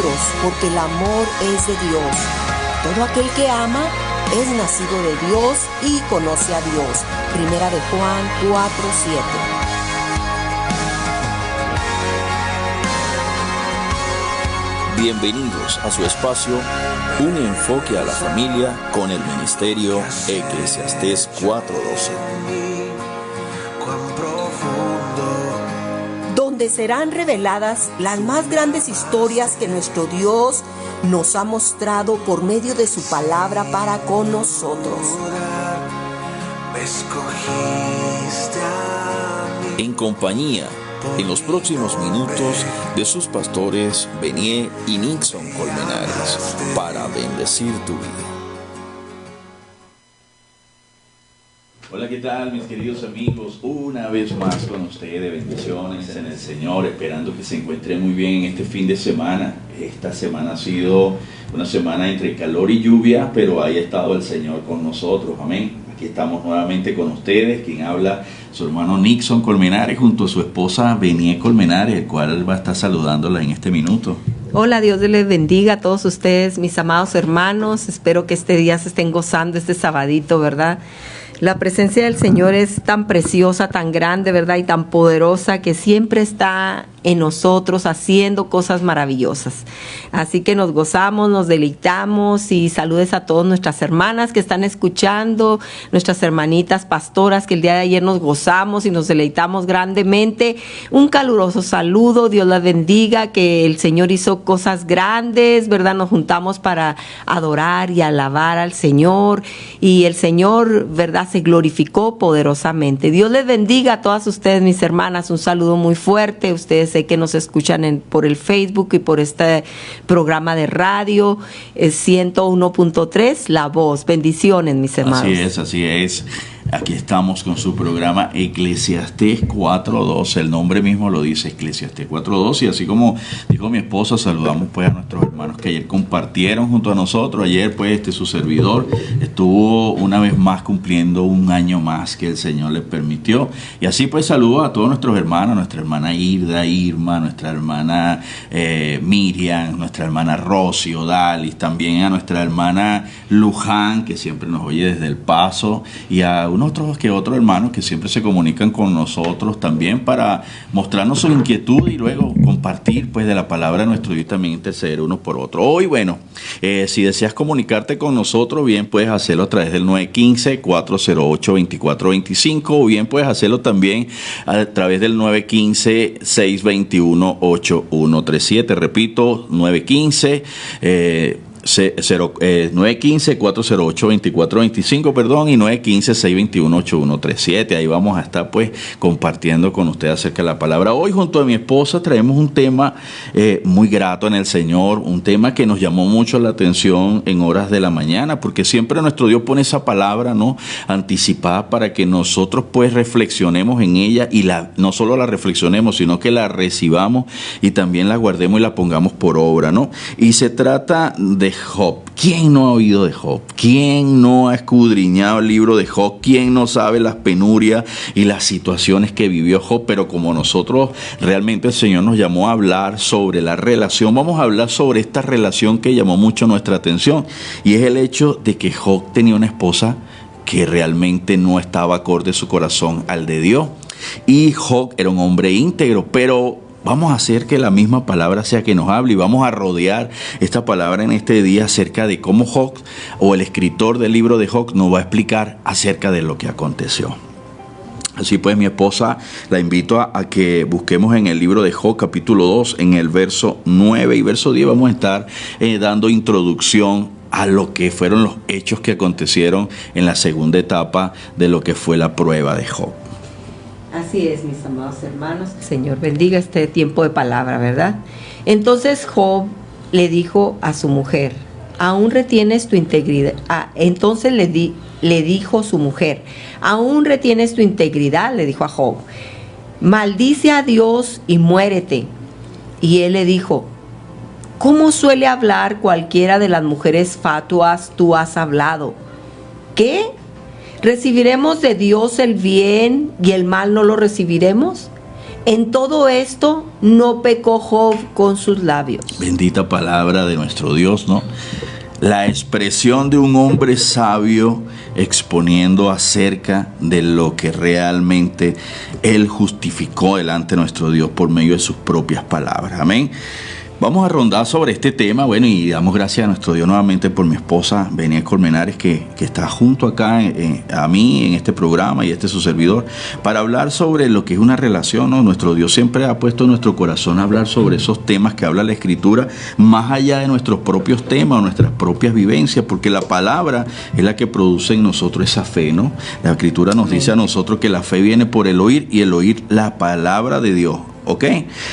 otros, porque el amor es de Dios. Todo aquel que ama es nacido de Dios y conoce a Dios. Primera de Juan 4:7. Bienvenidos a su espacio, un enfoque a la familia con el ministerio Eclesiastés 4:12. Donde serán reveladas las más grandes historias que nuestro Dios nos ha mostrado por medio de su palabra para con nosotros. En compañía, en los próximos minutos, de sus pastores Benié y Nixon Colmenares, para bendecir tu vida. Hola, ¿qué tal, mis queridos amigos? Una vez más con ustedes, bendiciones en el Señor, esperando que se encuentre muy bien en este fin de semana. Esta semana ha sido una semana entre calor y lluvia, pero ahí ha estado el Señor con nosotros, amén. Aquí estamos nuevamente con ustedes, quien habla, su hermano Nixon Colmenares, junto a su esposa Benié Colmenares, el cual va a estar saludándola en este minuto. Hola, Dios les bendiga a todos ustedes, mis amados hermanos. Espero que este día se estén gozando, este sabadito, ¿verdad? La presencia del Señor es tan preciosa, tan grande, ¿verdad? Y tan poderosa, que siempre está en nosotros haciendo cosas maravillosas. Así que nos gozamos, nos deleitamos, y saludes a todas nuestras hermanas que están escuchando, nuestras hermanitas pastoras que el día de ayer nos gozamos y nos deleitamos grandemente. Un caluroso saludo, Dios las bendiga, que el Señor hizo cosas grandes, ¿verdad? Nos juntamos para adorar y alabar al Señor, y el Señor, ¿verdad?, se glorificó poderosamente. Dios les bendiga a todas ustedes, mis hermanas. Un saludo muy fuerte. Ustedes sé que nos escuchan por el Facebook y por este programa de radio 101.3 La Voz. Bendiciones, mis hermanos. Así es. Aquí estamos con su programa Eclesiastés 4:12. El nombre mismo lo dice, Eclesiastés 4:12. Y así como dijo mi esposa, saludamos pues a nuestros hermanos que ayer compartieron junto a nosotros. Ayer pues su servidor estuvo una vez más cumpliendo un año más que el Señor le permitió. Y así pues saludo a todos nuestros hermanos, nuestra hermana Irma, nuestra hermana Miriam, nuestra hermana Rosy Odalis, también a nuestra hermana Luján, que siempre nos oye desde El Paso, y a otros hermanos que siempre se comunican con nosotros también para mostrarnos su inquietud y luego compartir pues de la palabra de nuestro Dios, también interceder unos por otros. Hoy, bueno, si deseas comunicarte con nosotros, bien puedes hacerlo a través del 915-408-2425, o bien puedes hacerlo también a través del 915-621-8137. Repito, 915-408-2425, y 915-621-8137. Ahí vamos a estar pues compartiendo con ustedes acerca de la palabra. Hoy junto a mi esposa traemos un tema muy grato en el Señor, un tema que nos llamó mucho la atención en horas de la mañana, porque siempre nuestro Dios pone esa palabra, ¿no?, anticipada para que nosotros pues reflexionemos en ella, y no solo la reflexionemos, sino que la recibamos y también la guardemos y la pongamos por obra, ¿no? Y se trata de Job. ¿Quién no ha oído de Job? ¿Quién no ha escudriñado el libro de Job? ¿Quién no sabe las penurias y las situaciones que vivió Job? Pero como nosotros realmente el Señor nos llamó a hablar sobre la relación, vamos a hablar sobre esta relación que llamó mucho nuestra atención, y es el hecho de que Job tenía una esposa que realmente no estaba acorde su corazón al de Dios, y Job era un hombre íntegro, pero vamos a hacer que la misma palabra sea que nos hable, y vamos a rodear esta palabra en este día acerca de cómo Job, o el escritor del libro de Job, nos va a explicar acerca de lo que aconteció. Así pues, mi esposa, la invito a que busquemos en el libro de Job, capítulo 2, en el verso 9 y verso 10. Vamos a estar dando introducción a lo que fueron los hechos que acontecieron en la segunda etapa de lo que fue la prueba de Job. Así es, mis amados hermanos. Señor bendiga este tiempo de palabra, ¿verdad? Entonces Job le dijo a su mujer: ¿aún retienes tu integridad? Entonces le dijo su mujer: ¿aún retienes tu integridad? Le dijo a Job: maldice a Dios y muérete. Y él le dijo: ¿cómo suele hablar cualquiera de las mujeres fatuas tú has hablado? ¿Qué? ¿Recibiremos de Dios el bien y el mal no lo recibiremos? En todo esto no pecó Job con sus labios. Bendita palabra de nuestro Dios, ¿no? La expresión de un hombre sabio exponiendo acerca de lo que realmente él justificó delante de nuestro Dios por medio de sus propias palabras. Amén. Vamos a rondar sobre este tema, bueno, y damos gracias a nuestro Dios nuevamente por mi esposa Benie Colmenares, que está junto acá a mí en este programa y su servidor, para hablar sobre lo que es una relación, ¿no? Nuestro Dios siempre ha puesto en nuestro corazón a hablar sobre esos temas que habla la Escritura, más allá de nuestros propios temas o nuestras propias vivencias, porque la palabra es la que produce en nosotros esa fe, ¿no? La Escritura nos dice a nosotros que la fe viene por el oír y el oír la palabra de Dios. ¿Ok?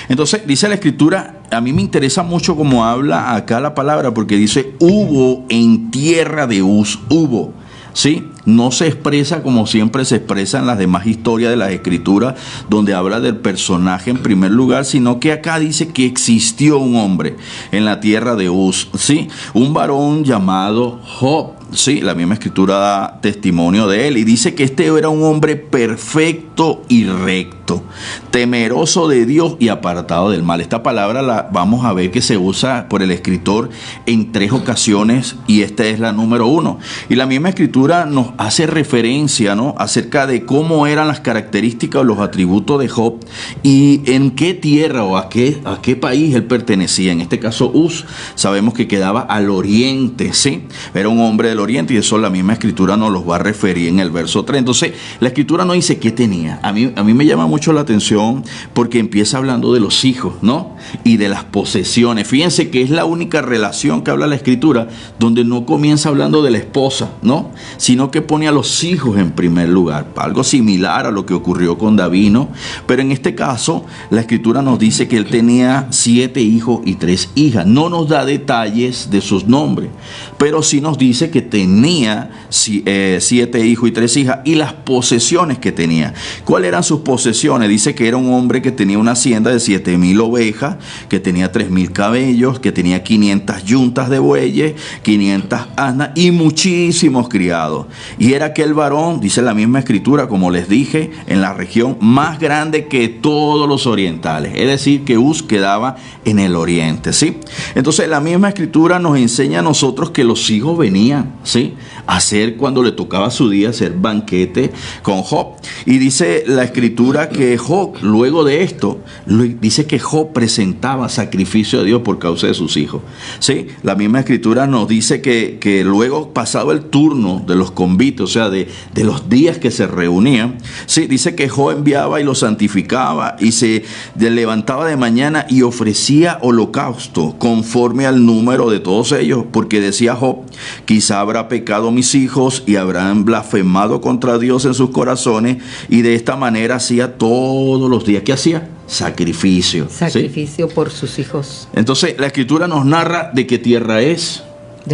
Entonces dice la Escritura, a mí me interesa mucho cómo habla acá la palabra, porque dice, hubo en tierra de Uz, hubo, ¿sí? No se expresa como siempre se expresa en las demás historias de las Escrituras, donde habla del personaje en primer lugar, sino que acá dice que existió un hombre en la tierra de Uz, ¿sí? Un varón llamado Job. Sí, la misma Escritura da testimonio de él y dice que este era un hombre perfecto y recto, temeroso de Dios y apartado del mal. Esta palabra la vamos a ver que se usa por el escritor en 3 ocasiones y esta es la número 1. Y la misma Escritura nos hace referencia, ¿no?, acerca de cómo eran las características o los atributos de Job y en qué tierra o a qué país él pertenecía. En este caso Uz, sabemos que quedaba al oriente, ¿sí? Era un hombre del oriente y eso la misma Escritura nos los va a referir en el verso 3. Entonces la Escritura no dice qué tenía. A mí me llama mucho la atención porque empieza hablando de los hijos, ¿no? Y de las posesiones. Fíjense que es la única relación que habla la Escritura donde no comienza hablando de la esposa, ¿no? Sino que pone a los hijos en primer lugar. Algo similar a lo que ocurrió con David, ¿no? Pero en este caso la Escritura nos dice que él tenía 7 hijos y 3 hijas. No nos da detalles de sus nombres, pero sí nos dice que tenía 7 hijos y 3 hijas y las posesiones que tenía. ¿Cuáles eran sus posesiones? Dice que era un hombre que tenía una hacienda de 7,000 ovejas, que tenía 3,000 camellos, que tenía 500 yuntas de bueyes, 500 asnas y muchísimos criados. Y era aquel varón, dice la misma Escritura, como les dije, en la región más grande que todos los orientales. Es decir, que Uz quedaba en el oriente, ¿sí? Entonces la misma Escritura nos enseña a nosotros que los hijos venían, ¿sí?, hacer cuando le tocaba su día hacer banquete con Job. Y dice la Escritura que Job, luego de esto, dice que Job presentaba sacrificio a Dios por causa de sus hijos, ¿sí? La misma Escritura nos dice que luego, pasado el turno de los convites, o sea, de los días que se reunían, ¿sí?, dice que Job enviaba y los santificaba y se levantaba de mañana y ofrecía holocausto conforme al número de todos ellos, porque decía Job, quizá habrá pecado mis hijos y habrán blasfemado contra Dios en sus corazones, y de esta manera hacía todos los días. ¿Qué hacía? Sacrificio. Sacrificio, ¿sí?, por sus hijos. Entonces la Escritura nos narra de qué tierra es,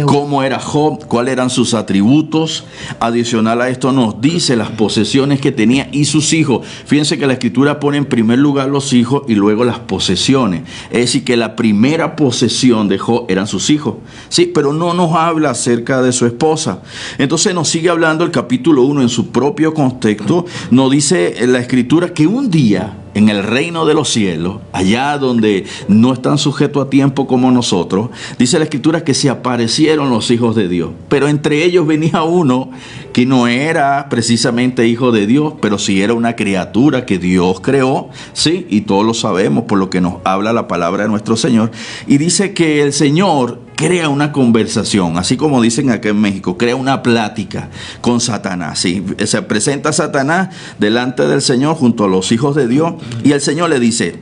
cómo era Job, cuáles eran sus atributos. Adicional a esto nos dice las posesiones que tenía y sus hijos. Fíjense que la Escritura pone en primer lugar los hijos y luego las posesiones. Es decir, que la primera posesión de Job eran sus hijos. Sí, pero no nos habla acerca de su esposa. Entonces nos sigue hablando el capítulo 1 en su propio contexto. Nos dice la Escritura que un día, en el reino de los cielos, allá donde no están sujetos a tiempo como nosotros, dice la Escritura que se aparecieron los hijos de Dios. Pero entre ellos venía uno que no era precisamente hijo de Dios, pero sí era una criatura que Dios creó, ¿sí? Y todos lo sabemos por lo que nos habla la palabra de nuestro Señor. Y dice que el Señor crea una conversación, así como dicen acá en México, crea una plática con Satanás, ¿sí? Se presenta Satanás delante del Señor junto a los hijos de Dios y el Señor le dice,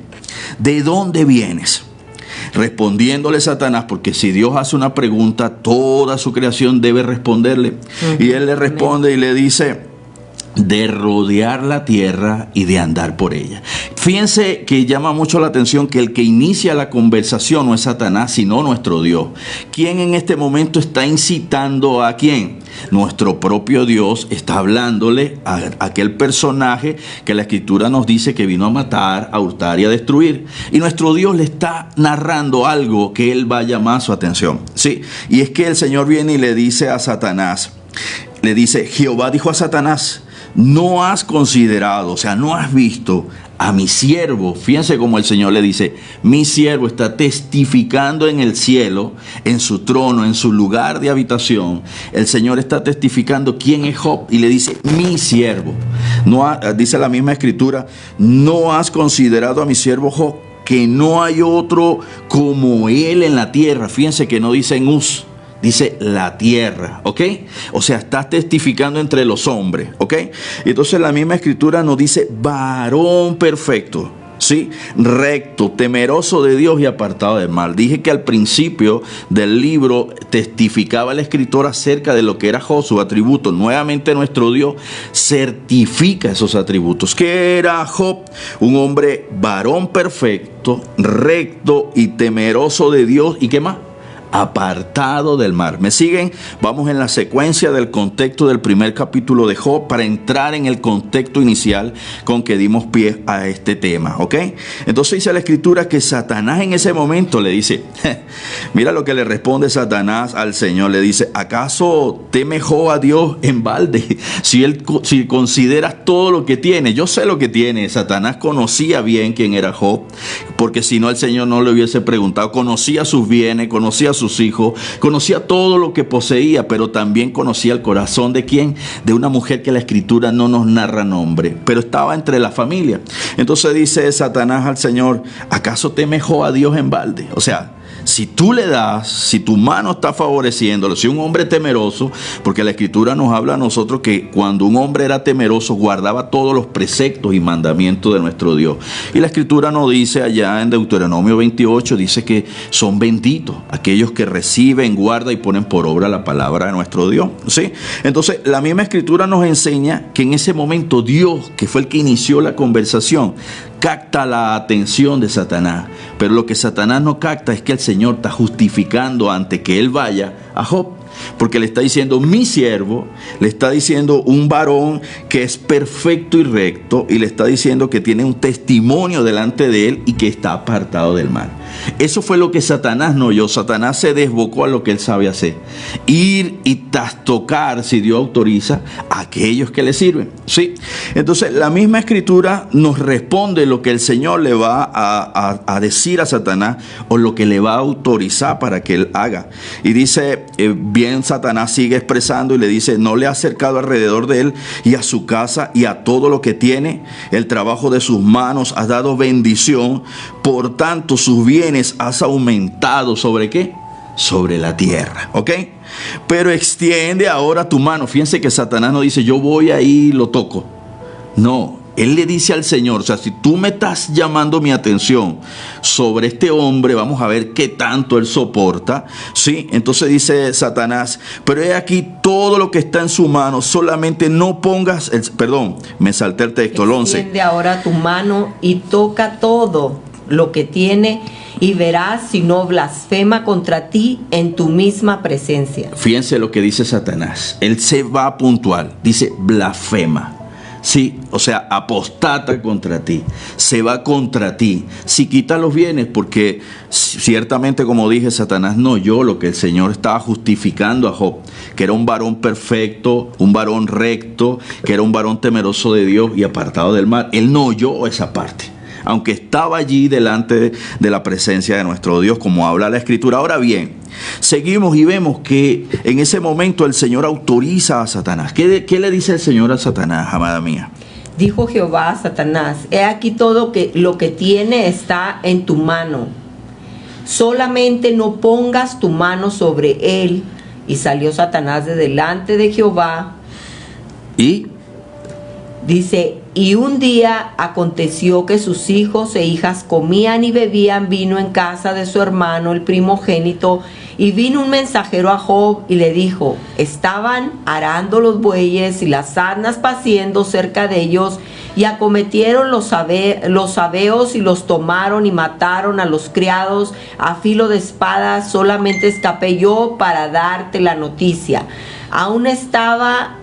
¿de dónde vienes? Respondiéndole Satanás, porque si Dios hace una pregunta, toda su creación debe responderle. Y él le responde y le dice, de rodear la tierra y de andar por ella. Fíjense que llama mucho la atención que el que inicia la conversación no es Satanás, sino nuestro Dios. ¿Quién en este momento está incitando a quién? Nuestro propio Dios está hablándole a aquel personaje que la Escritura nos dice que vino a matar, a hurtar y a destruir. Y nuestro Dios le está narrando algo que él va a llamar su atención, ¿sí? Y es que el Señor viene y le dice a Satanás, le dice, Jehová dijo a Satanás, no has considerado, o sea, no has visto a mi siervo. Fíjense cómo el Señor le dice, mi siervo está testificando en el cielo, en su trono, en su lugar de habitación. El Señor está testificando quién es Job y le dice, mi siervo. Dice la misma escritura, no has considerado a mi siervo Job, que no hay otro como él en la tierra. Fíjense que no dice en Uz, dice la tierra, ¿ok? O sea, está testificando entre los hombres, ¿ok? Entonces la misma escritura nos dice varón perfecto, ¿sí? Recto, temeroso de Dios y apartado del mal. Dije que al principio del libro testificaba el escritor acerca de lo que era Job, sus atributos. Nuevamente nuestro Dios certifica esos atributos. ¿Qué era Job? Un hombre varón perfecto, recto y temeroso de Dios. ¿Y qué más? Apartado del mal. ¿Me siguen? Vamos en la secuencia del contexto del primer capítulo de Job para entrar en el contexto inicial con que dimos pie a este tema, ¿ok? Entonces dice la escritura que Satanás en ese momento le dice, mira lo que le responde Satanás al Señor, le dice, ¿acaso teme Job a Dios en balde? Si consideras todo lo que tiene, yo sé lo que tiene. Satanás conocía bien quién era Job, porque si no el Señor no le hubiese preguntado. Conocía sus bienes, conocía sus hijos, conocía todo lo que poseía, pero también conocía el corazón de quién, de una mujer que la escritura no nos narra nombre, pero estaba entre la familia. Entonces dice Satanás al Señor, ¿acaso teme Job a Dios en balde? O sea, si tú le das, si tu mano está favoreciéndolo, si un hombre temeroso, porque la escritura nos habla a nosotros que cuando un hombre era temeroso guardaba todos los preceptos y mandamientos de nuestro Dios. Y la escritura nos dice allá en Deuteronomio 28, dice que son benditos aquellos que reciben, guardan y ponen por obra la palabra de nuestro Dios, ¿sí? Entonces la misma escritura nos enseña que en ese momento Dios, que fue el que inició la conversación, capta la atención de Satanás. Pero lo que Satanás no capta es que el Señor está justificando antes que él vaya a Job. Porque le está diciendo mi siervo, le está diciendo un varón que es perfecto y recto, y le está diciendo que tiene un testimonio delante de él y que está apartado del mal. Eso fue lo que Satanás no oyó. Satanás se desbocó a lo que él sabe hacer: ir y trastocar, si Dios autoriza, a aquellos que le sirven, ¿sí? Entonces la misma escritura nos responde lo que el Señor le va a decir a Satanás, o lo que le va a autorizar para que él haga. Y dice, bien, Satanás sigue expresando y le dice, no le ha acercado alrededor de él y a su casa y a todo lo que tiene, el trabajo de sus manos has dado bendición, por tanto sus bienes has aumentado. ¿Sobre qué? Sobre la tierra, ¿ok? Pero extiende ahora tu mano. Fíjense que Satanás no dice, yo voy ahí y lo toco. No, él le dice al Señor, o sea, si tú me estás llamando mi atención sobre este hombre, vamos a ver qué tanto él soporta, ¿sí? Entonces dice Satanás, pero he aquí todo lo que está en su mano, solamente no pongas, perdón, me salté el texto, el 11. Extiende ahora tu mano y toca todo lo que tiene, y verás si no blasfema contra ti en tu misma presencia. Fíjense lo que dice Satanás. Él se va puntual, dice blasfema. Sí, o sea, apostata contra ti, se va contra ti. Si quita los bienes, porque ciertamente, como dije, Satanás no oyó lo que el Señor estaba justificando a Job, que era un varón perfecto, un varón recto, que era un varón temeroso de Dios y apartado del mal. Él no oyó esa parte, aunque estaba allí delante de la presencia de nuestro Dios, como habla la Escritura. Ahora bien, seguimos y vemos que en ese momento el Señor autoriza a Satanás. ¿Qué le dice el Señor a Satanás, amada mía? Dijo Jehová a Satanás, he aquí todo lo que tiene está en tu mano, solamente no pongas tu mano sobre él. Y salió Satanás de delante de Jehová. Y dice, y un día aconteció que sus hijos e hijas comían y bebían vino en casa de su hermano el primogénito, y vino un mensajero a Job y le dijo, estaban arando los bueyes y las asnas paciendo cerca de ellos, y acometieron los sabeos y los tomaron y mataron a los criados a filo de espada. Solamente escapé yo para darte la noticia. Aún estaba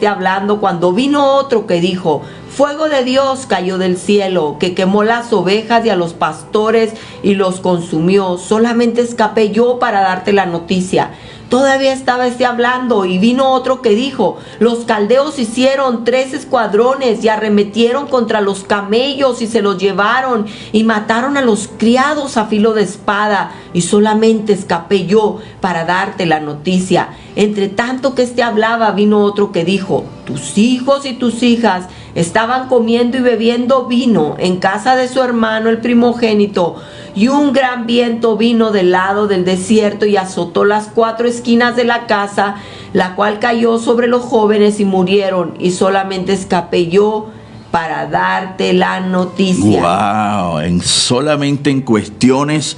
hablando cuando vino otro que dijo, fuego de Dios cayó del cielo, que quemó las ovejas y a los pastores y los consumió. Solamente escapé yo para darte la noticia. Todavía estaba hablando y vino otro que dijo: los caldeos hicieron 3 escuadrones y arremetieron contra los camellos y se los llevaron y mataron a los criados a filo de espada, y solamente escapé yo para darte la noticia. Entre tanto que hablaba, vino otro que dijo: tus hijos y tus hijas estaban comiendo y bebiendo vino en casa de su hermano el primogénito, y un gran viento vino del lado del desierto y azotó las 4 esquinas de la casa, la cual cayó sobre los jóvenes y murieron, y solamente escapé yo para darte la noticia. Wow, solamente en cuestiones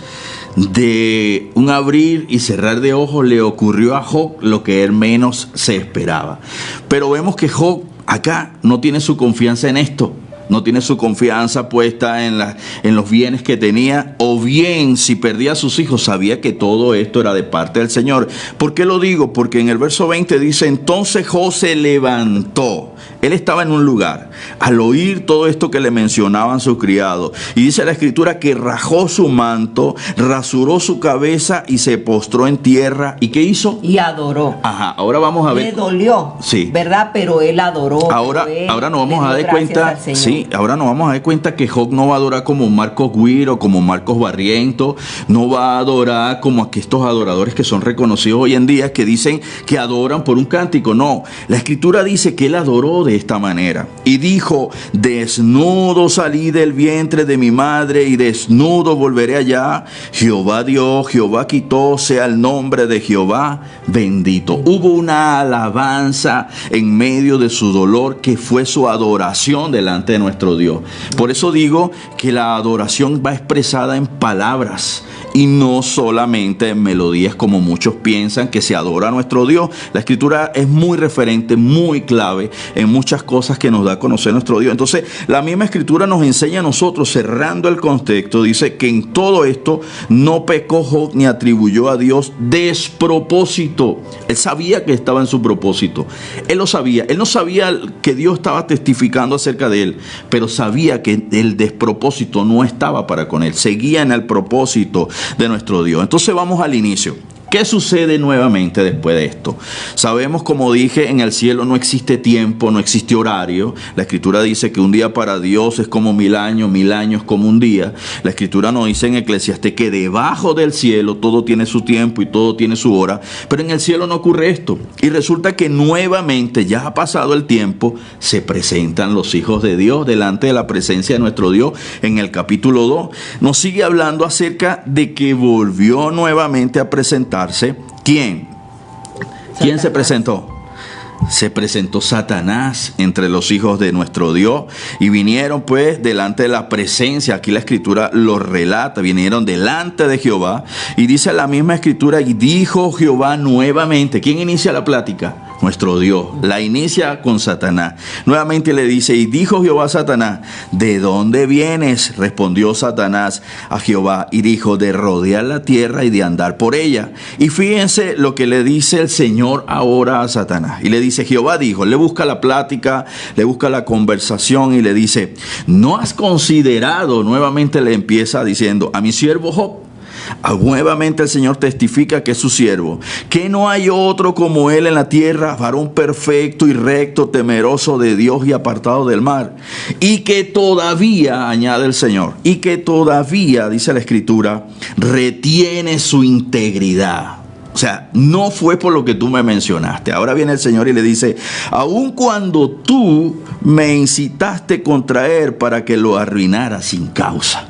de un abrir y cerrar de ojos le ocurrió a Job lo que él menos se esperaba. Pero vemos que Job acá no tiene su confianza en esto. No tiene su confianza puesta en los bienes que tenía, o bien si perdía a sus hijos sabía que todo esto era de parte del Señor. ¿Por qué lo digo? Porque en el verso 20 dice: entonces Job se levantó. Él estaba en un lugar al oír todo esto que le mencionaban sus criados, y dice la escritura que rajó su manto, rasuró su cabeza y se postró en tierra. ¿Y qué hizo? Y adoró. Ajá, ahora vamos a ver. Le dolió, sí, ¿verdad? Pero él adoró. Ahora nos vamos a dar cuenta. Sí, ahora nos vamos a dar cuenta que Job no va a adorar como Marcos Guir o como Marcos Barriento, no va a adorar como aquí estos adoradores que son reconocidos hoy en día, que dicen que adoran por un cántico. No, la escritura dice que él adoró de esta manera y dijo: desnudo salí del vientre de mi madre y desnudo volveré allá. Jehová dio, Jehová quitó, sea el nombre de Jehová bendito. Hubo una alabanza en medio de su dolor, que fue su adoración delante de nuestro Dios. Por eso digo que la adoración va expresada en palabras y no solamente en melodías, como muchos piensan que se adora a nuestro Dios. La escritura es muy referente, muy clave en muchas cosas que nos da a conocer nuestro Dios. Entonces, la misma escritura nos enseña a nosotros, cerrando el contexto, dice que en todo esto no pecó Job ni atribuyó a Dios despropósito. Él sabía que estaba en su propósito. Él lo sabía. Él no sabía que Dios estaba testificando acerca de él, pero sabía que el despropósito no estaba para con él. Seguía en el propósito de nuestro Dios. Entonces vamos al inicio. ¿Qué sucede nuevamente después de esto? Sabemos, como dije, en el cielo no existe tiempo, no existe horario. La escritura dice que un día para Dios es como 1000 años como un día. La escritura nos dice en Eclesiastés que debajo del cielo todo tiene su tiempo y todo tiene su hora, pero en el cielo no ocurre esto. Y resulta que nuevamente, ya ha pasado el tiempo, se presentan los hijos de Dios delante de la presencia de nuestro Dios. En el capítulo 2 nos sigue hablando acerca de que volvió nuevamente a presentar. ¿Quién? ¿Quién se presentó? Se presentó Satanás entre los hijos de nuestro Dios, y vinieron pues delante de la presencia. Aquí la escritura lo relata, vinieron delante de Jehová, y dice la misma escritura: y dijo Jehová nuevamente. ¿Quién inicia la plática? Nuestro Dios. La inicia con Satanás. Nuevamente le dice: y dijo Jehová a Satanás: ¿de dónde vienes? Respondió Satanás a Jehová y dijo: de rodear la tierra y de andar por ella. Y fíjense lo que le dice el Señor ahora a Satanás. Y le dice: Jehová dijo, le busca la plática, le busca la conversación y le dice: ¿no has considerado? Nuevamente le empieza diciendo: a mi siervo Job. Nuevamente el Señor testifica que es su siervo, que no hay otro como él en la tierra, varón perfecto y recto, temeroso de Dios y apartado del mal. Y que todavía, añade el Señor, y que todavía, dice la escritura, retiene su integridad. O sea, no fue por lo que tú me mencionaste. Ahora viene el Señor y le dice: aun cuando tú me incitaste contra él para que lo arruinara sin causa.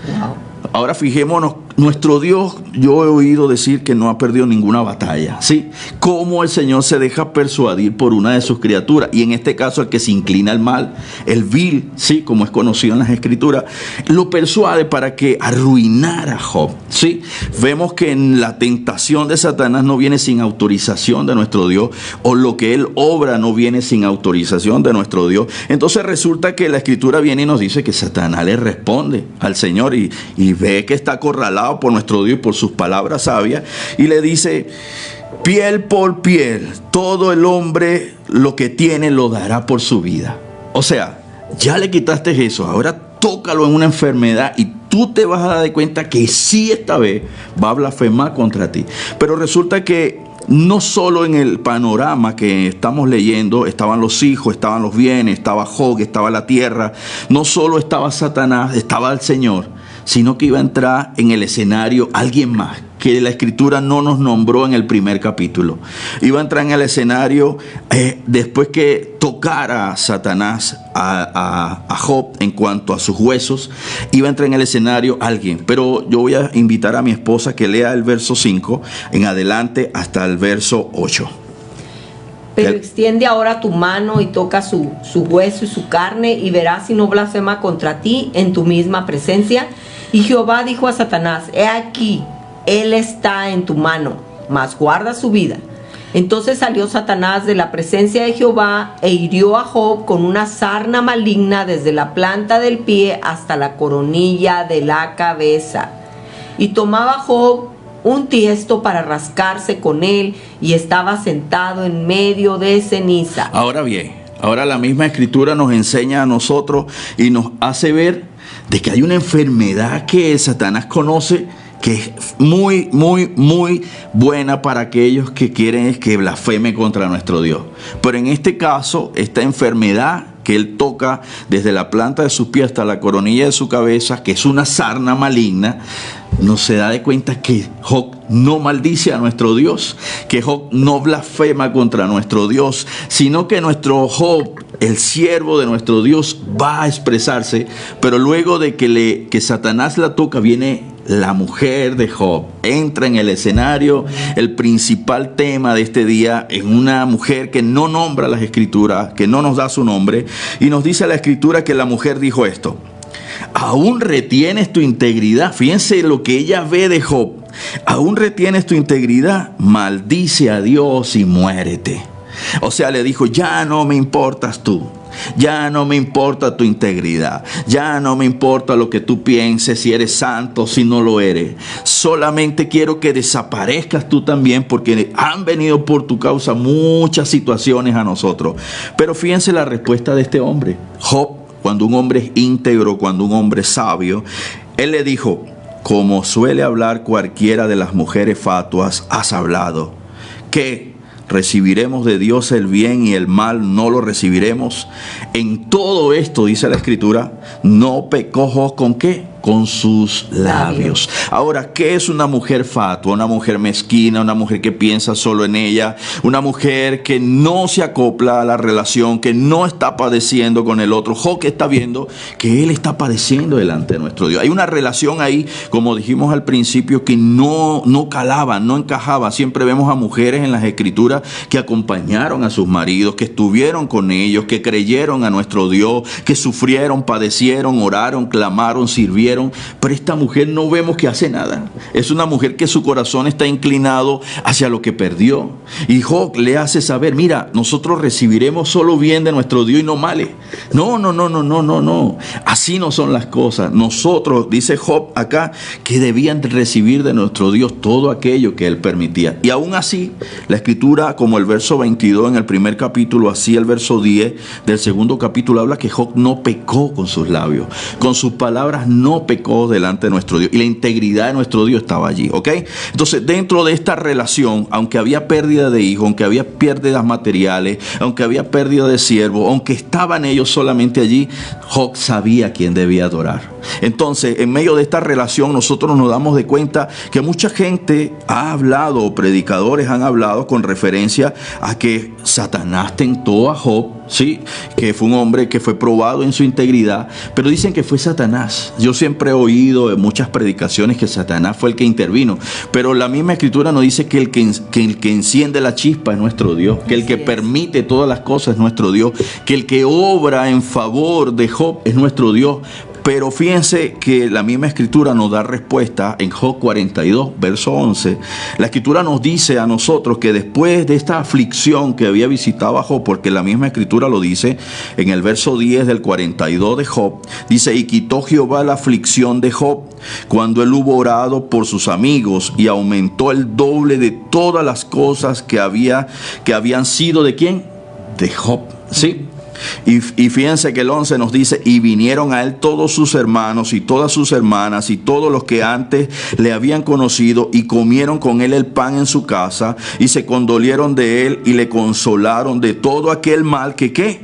Wow. Ahora fijémonos, nuestro Dios, yo he oído decir que no ha perdido ninguna batalla, ¿sí? Cómo el Señor se deja persuadir por una de sus criaturas, y en este caso el que se inclina al mal, el vil, ¿sí? Como es conocido en las escrituras, lo persuade para que arruinara a Job, ¿sí? Vemos que en la tentación de Satanás no viene sin autorización de nuestro Dios, o lo que él obra no viene sin autorización de nuestro Dios. Entonces resulta que la escritura viene y nos dice que Satanás le responde al Señor y ve que está acorralado por nuestro Dios y por sus palabras sabias, y le dice: piel por piel, todo el hombre lo que tiene lo dará por su vida. O sea, ya le quitaste eso, ahora tócalo en una enfermedad y tú te vas a dar cuenta que sí, esta vez va a blasfemar contra ti. Pero resulta que no solo en el panorama que estamos leyendo, estaban los hijos, estaban los bienes, estaba Job, estaba la tierra, no solo estaba Satanás, estaba el Señor, sino que iba a entrar en el escenario alguien más, que la Escritura no nos nombró en el primer capítulo. Iba a entrar en el escenario después que tocara Satanás a Job en cuanto a sus huesos, iba a entrar en el escenario alguien. Pero yo voy a invitar a mi esposa que lea el verso 5 en adelante hasta el verso 8. Pero extiende ahora tu mano y toca su hueso y su carne, y verás si no blasfema contra ti en tu misma presencia. Y Jehová dijo a Satanás: he aquí, él está en tu mano, mas guarda su vida. Entonces salió Satanás de la presencia de Jehová e hirió a Job con una sarna maligna desde la planta del pie hasta la coronilla de la cabeza. Y tomaba Job un tiesto para rascarse con él, y estaba sentado en medio de ceniza. Ahora bien, ahora la misma Escritura nos enseña a nosotros y nos hace ver de que hay una enfermedad que Satanás conoce, que es muy, muy, muy buena para aquellos que quieren que blasfemen contra nuestro Dios. Pero en este caso, esta enfermedad que él toca desde la planta de sus pies hasta la coronilla de su cabeza, que es una sarna maligna, no se da de cuenta que Job no maldice a nuestro Dios, que Job no blasfema contra nuestro Dios, sino que nuestro Job, el siervo de nuestro Dios, va a expresarse. Pero luego de que Satanás la toca, viene la mujer de Job, entra en el escenario. El principal tema de este día es una mujer que no nombra las Escrituras, que no nos da su nombre, y nos dice la Escritura que la mujer dijo esto: aún retienes tu integridad. Fíjense lo que ella ve de Job. Aún retienes tu integridad, maldice a Dios y muérete. O sea, le dijo: ya no me importas tú, ya no me importa tu integridad, ya no me importa lo que tú pienses, si eres santo, si no lo eres. Solamente quiero que desaparezcas tú también, porque han venido por tu causa muchas situaciones a nosotros. Pero fíjense la respuesta de este hombre. Job, cuando un hombre es íntegro, cuando un hombre es sabio, él le dijo: como suele hablar cualquiera de las mujeres fatuas, has hablado. ¿Qué? ¿Recibiremos de Dios el bien y el mal no lo recibiremos? En todo esto, dice la Escritura, no pecó Job ¿con qué? Con sus labios. Ahora, ¿qué es una mujer fatua? Una mujer mezquina, una mujer que piensa solo en ella, una mujer que no se acopla a la relación, que no está padeciendo con el otro. Job que está viendo que él está padeciendo delante de nuestro Dios. Hay una relación ahí, como dijimos al principio, que no calaba, no encajaba. Siempre vemos a mujeres en las Escrituras que acompañaron a sus maridos, que estuvieron con ellos, que creyeron a nuestro Dios, que sufrieron, padecieron, oraron, clamaron, sirvieron. Pero esta mujer no vemos que hace nada. Es una mujer que su corazón está inclinado hacia lo que perdió. Y Job le hace saber: mira, nosotros recibiremos solo bien de nuestro Dios y no males. No. Así no son las cosas. Nosotros, dice Job acá, que debían recibir de nuestro Dios todo aquello que él permitía. Y aún así, la Escritura, como el verso 22 en el primer capítulo, así el verso 10 del segundo capítulo, habla que Job no pecó con sus labios. Con sus palabras no pecó delante de nuestro Dios, y la integridad de nuestro Dios estaba allí, ¿ok? Entonces, dentro de esta relación, aunque había pérdida de hijos, aunque había pérdidas materiales, aunque había pérdida de siervos, aunque estaban ellos solamente allí, Job sabía a quién debía adorar. Entonces, en medio de esta relación, nosotros nos damos de cuenta que mucha gente ha hablado, o predicadores han hablado con referencia a que Satanás tentó a Job, sí, que fue un hombre que fue probado en su integridad, pero dicen que fue Satanás. Yo siempre he oído en muchas predicaciones que Satanás fue el que intervino, pero la misma Escritura nos dice que el que enciende la chispa es nuestro Dios, que el que permite todas las cosas es nuestro Dios, que el que obra en favor de Job es nuestro Dios. Pero fíjense que la misma Escritura nos da respuesta en Job 42, verso 11. La Escritura nos dice a nosotros que después de esta aflicción que había visitado a Job, porque la misma Escritura lo dice en el verso 10 del 42 de Job, dice: y quitó Jehová la aflicción de Job cuando él hubo orado por sus amigos, y aumentó el doble de todas las cosas que habían sido ¿de quién? De Job, ¿sí? Y fíjense que el 11 nos dice, y vinieron a él todos sus hermanos y todas sus hermanas y todos los que antes le habían conocido, y comieron con él el pan en su casa, y se condolieron de él y le consolaron de todo aquel mal que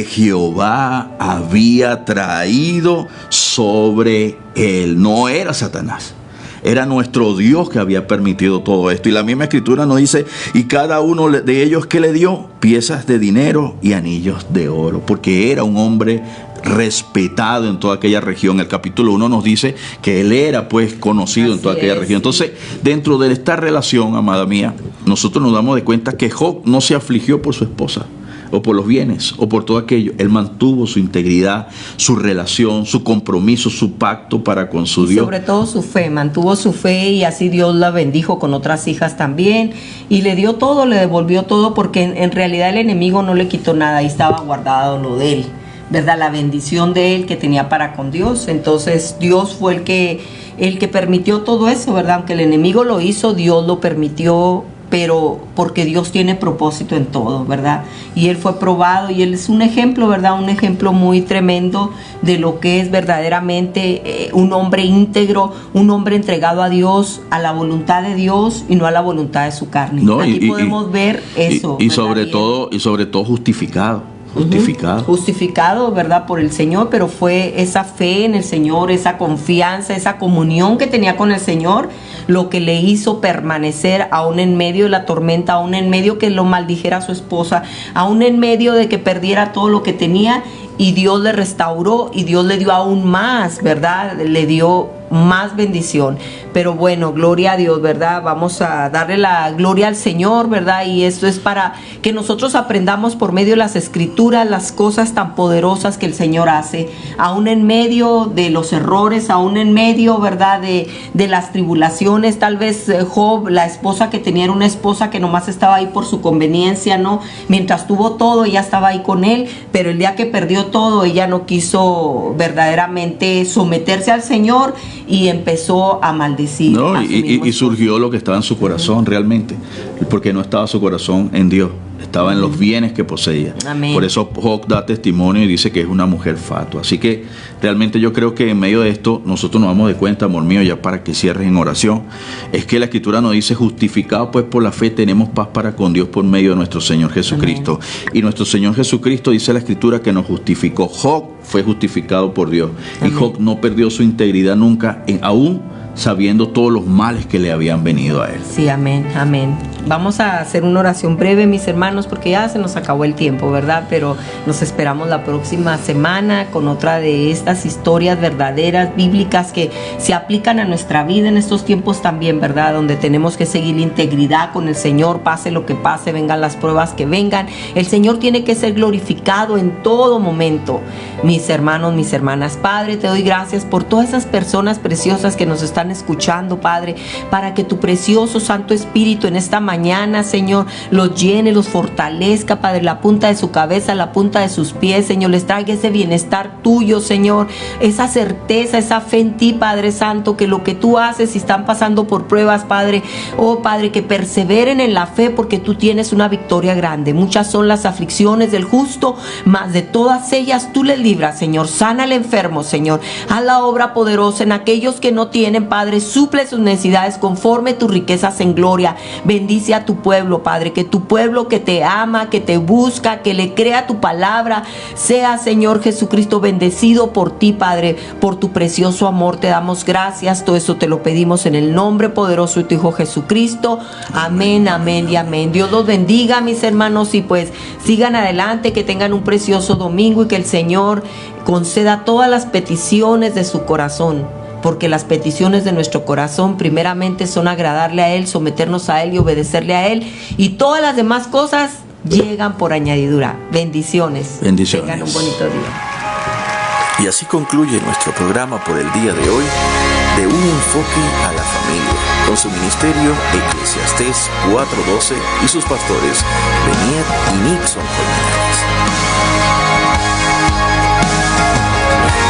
Jehová había traído sobre él. No era Satanás. Era nuestro Dios que había permitido todo esto. Y la misma escritura nos dice, y cada uno de ellos que le dio piezas de dinero y anillos de oro, porque era un hombre respetado en toda aquella región. El capítulo 1 nos dice que él era pues conocido en toda aquella región. Entonces, dentro de esta relación, amada mía, nosotros nos damos de cuenta que Job no se afligió por su esposa, o por los bienes, o por todo aquello. Él mantuvo su integridad, su relación, su compromiso, su pacto para con su Dios. Sobre todo su fe, mantuvo su fe, y así Dios la bendijo con otras hijas también, y le dio todo, le devolvió todo, porque en realidad el enemigo no le quitó nada, ahí estaba guardado lo de él, ¿verdad? La bendición de él que tenía para con Dios. Entonces Dios fue el que permitió todo eso, ¿verdad? Aunque el enemigo lo hizo, Dios lo permitió, pero porque Dios tiene propósito en todo, ¿verdad? Y él fue probado, y él es un ejemplo, ¿verdad? Un ejemplo muy tremendo de lo que es verdaderamente un hombre íntegro, un hombre entregado a Dios, a la voluntad de Dios y no a la voluntad de su carne. No, aquí podemos ver eso. Y sobre todo justificado. Justificado, ¿verdad? Por el Señor, pero fue esa fe en el Señor, esa confianza, esa comunión que tenía con el Señor, lo que le hizo permanecer aún en medio de la tormenta, aún en medio que lo maldijera su esposa, aún en medio de que perdiera todo lo que tenía, y Dios le restauró y Dios le dio aún más, ¿verdad? Le dio más bendición. Pero bueno, gloria a Dios, ¿verdad? Vamos a darle la gloria al Señor, ¿verdad? Y esto es para que nosotros aprendamos por medio de las escrituras las cosas tan poderosas que el Señor hace, aún en medio de los errores, aún en medio, ¿verdad? De las tribulaciones. Tal vez Job, la esposa que tenía, era una esposa que nomás estaba ahí por su conveniencia, ¿no? Mientras tuvo todo, ella estaba ahí con él, pero el día que perdió todo, ella no quiso verdaderamente someterse al Señor y empezó a maldecir. No, y surgió lo que estaba en su corazón realmente, porque no estaba su corazón en Dios, estaba en los bienes que poseía. Amén. Por eso Job da testimonio y dice que es una mujer fatua. Así que realmente yo creo que en medio de esto nosotros nos damos de cuenta, amor mío, ya para que cierres en oración, es que la escritura nos dice, justificados pues por la fe tenemos paz para con Dios por medio de nuestro Señor Jesucristo. Amén. Y nuestro Señor Jesucristo, dice la escritura, que nos justificó. Job fue justificado por Dios. Amén. Y Job no perdió su integridad nunca, aún sabiendo todos los males que le habían venido a él. Sí, amén, amén. Vamos a hacer una oración breve, mis hermanos, porque ya se nos acabó el tiempo, ¿verdad? Pero nos esperamos la próxima semana con otra de estas historias verdaderas, bíblicas, que se aplican a nuestra vida en estos tiempos también, ¿verdad? Donde tenemos que seguir la integridad con el Señor, pase lo que pase, vengan las pruebas que vengan. El Señor tiene que ser glorificado en todo momento. Mis hermanos, mis hermanas, Padre, te doy gracias por todas esas personas preciosas que nos están escuchando, Padre, para que tu precioso Santo Espíritu en esta mañana, Señor, los llene, los fortalezca, Padre, la punta de su cabeza, la punta de sus pies, Señor, les traiga ese bienestar tuyo, Señor, esa certeza, esa fe en ti, Padre Santo, que lo que tú haces, si están pasando por pruebas, Padre, oh Padre, que perseveren en la fe, porque tú tienes una victoria grande. Muchas son las aflicciones del justo, mas de todas ellas tú les libras, Señor. Sana al enfermo, Señor, haz la obra poderosa en aquellos que no tienen, Padre, suple sus necesidades conforme tus riquezas en gloria. Bendice a tu pueblo, Padre, que tu pueblo que te ama, que te busca, que le crea tu palabra, sea, Señor Jesucristo, bendecido por ti, Padre, por tu precioso amor. Te damos gracias, todo eso te lo pedimos en el nombre poderoso de tu Hijo Jesucristo. Amén, amén y amén. Dios los bendiga, mis hermanos, y pues sigan adelante, que tengan un precioso domingo y que el Señor conceda todas las peticiones de su corazón, porque las peticiones de nuestro corazón primeramente son agradarle a Él, someternos a Él y obedecerle a Él, y todas las demás cosas llegan por añadidura. Bendiciones. Bendiciones. Tengan un bonito día. Y así concluye nuestro programa por el día de hoy, de Un Enfoque a la Familia, con su ministerio Eclesiastés 4:12 y sus pastores Benier y Nixon Colmenares.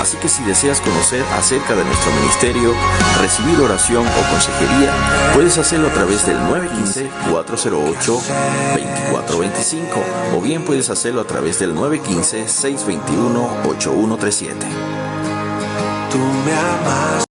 Así que si deseas conocer acerca de nuestro ministerio, recibir oración o consejería, puedes hacerlo a través del 915-408-2425 o bien puedes hacerlo a través del 915-621-8137. Tú me amas.